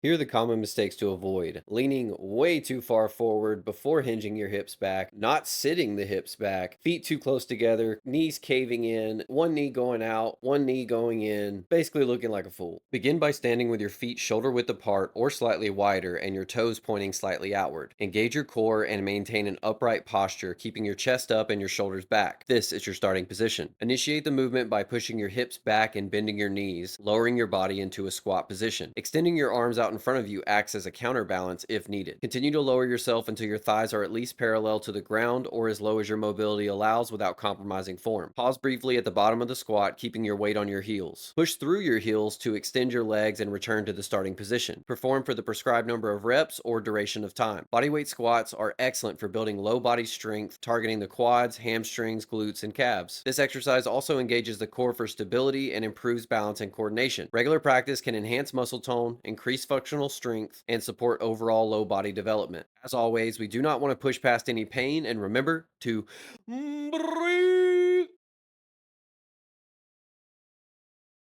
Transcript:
Here are the common mistakes to avoid: leaning way too far forward before hinging your hips back, not sitting the hips back, feet too close together, knees caving in, one knee going out, one knee going in, basically looking like a fool. Begin by standing with your feet shoulder width apart or slightly wider and your toes pointing slightly outward. Engage your core and maintain an upright posture, keeping your chest up and your shoulders back. This is your starting position. Initiate the movement by pushing your hips back and bending your knees, lowering your body into a squat position. Extending your arms out in front of you acts as a counterbalance if needed. Continue to lower yourself until your thighs are at least parallel to the ground or as low as your mobility allows without compromising form. Pause briefly at the bottom of the squat, keeping your weight on your heels. Push through your heels to extend your legs and return to the starting position. Perform for the prescribed number of reps or duration of time. Bodyweight squats are excellent for building low body strength, targeting the quads, hamstrings, glutes, and calves. This exercise also engages the core for stability and improves balance and coordination. Regular practice can enhance muscle tone, increase functional strength, and support overall low body development. As always, we do not want to push past any pain, and remember to breathe.